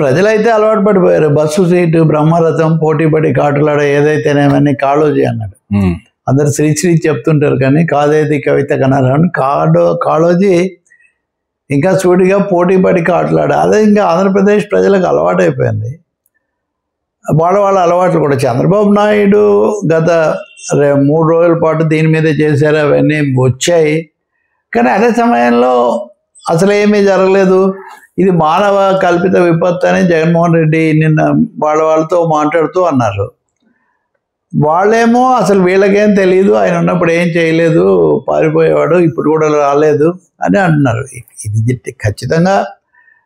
ప్రజలైతే అలవాటు పడిపోయారు. బస్సు సీటు, బ్రహ్మరథం, పోటీపడి కాటులాడ ఏదైతేనేమని కాళోజీ అన్నాడు. అందరు శ్రీశ్రీ చెప్తుంటారు కానీ కాదేది కవిత కనరాని కాళోజీ ఇంకా సూటిగా పోటీపడి కాటులాడ. అదే ఇంకా ఆంధ్రప్రదేశ్ ప్రజలకు అలవాటైపోయింది. వాళ్ళ అలవాట్లు కూడా. చంద్రబాబు నాయుడు గత 3 రోజుల పాటు దీని మీద చేశారు, అవన్నీ వచ్చాయి. కానీ అదే సమయంలో అసలు ఏమీ జరగలేదు, ఇది మానవ కల్పిత విపత్తు అని జగన్మోహన్ రెడ్డి నిన్న వాళ్ళతో మాట్లాడుతూ అన్నారు. వాళ్ళేమో అసలు వీళ్ళకేం తెలియదు, ఆయన ఉన్నప్పుడు ఏం చేయలేదు, పారిపోయేవాడు, ఇప్పుడు కూడా రాలేదు అని అంటున్నారు. ఇది ఖచ్చితంగా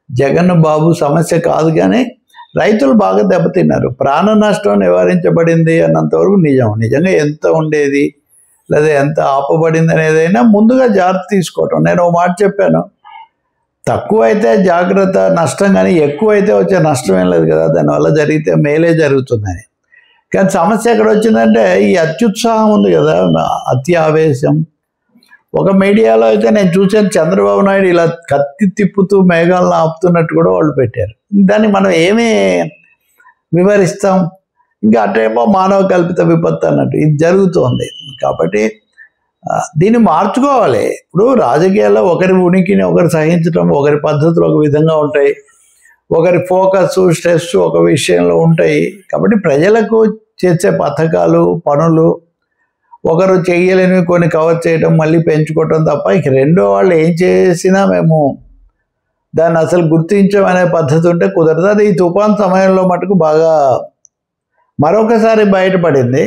జగన్ బాబు సమస్య కాదు, కానీ రైతులు బాగా దెబ్బతిన్నారు. ప్రాణ నష్టం నివారించబడింది అన్నంతవరకు నిజంగా ఎంత ఉండేది లేదా ఎంత ఆపబడింది అనేదైనా ముందుగా జాగ్రత్త తీసుకోవటం. నేను ఒక మాట చెప్పాను, తక్కువ అయితే జాగ్రత్త నష్టం, కానీ ఎక్కువ అయితే వచ్చే నష్టం ఏం లేదు కదా, దానివల్ల జరిగితే మేలే జరుగుతుందని. కానీ సమస్య ఎక్కడ వచ్చిందంటే ఈ అత్యుత్సాహం ఉంది కదా, అతి ఆవేశం. ఒక మీడియాలో అయితే నేను చూసాను, చంద్రబాబు నాయుడు ఇలా కత్తి తిప్పుతూ మేఘాలను ఆపుతున్నట్టు కూడా వాళ్ళు పెట్టారు. దాన్ని మనం ఏమీ వివరిస్తాం? ఇంకా అటేమో మానవ కల్పిత విపత్తు అన్నట్టు ఇది జరుగుతోంది. కాబట్టి దీన్ని మార్చుకోవాలి. ఇప్పుడు రాజకీయాల్లో ఒకరి ఉనికిని ఒకరు సహించడం, ఒకరి పద్ధతులు ఒక విధంగా ఉంటాయి, ఒకరి ఫోకస్ స్ట్రెస్ ఒక విషయంలో ఉంటాయి. కాబట్టి ప్రజలకు చేసే పథకాలు పనులు ఒకరు చేయలేనివి కొన్ని కవర్ చేయడం, మళ్ళీ పెంచుకోవటం తప్ప ఇక రెండో వాళ్ళు ఏం చేసినా మేము దాన్ని అసలు గుర్తించమనే పద్ధతి ఉంటే కుదరదు. అది ఈ తుఫాన్ సమయంలో మటుకు బాగా మరొకసారి బయటపడింది.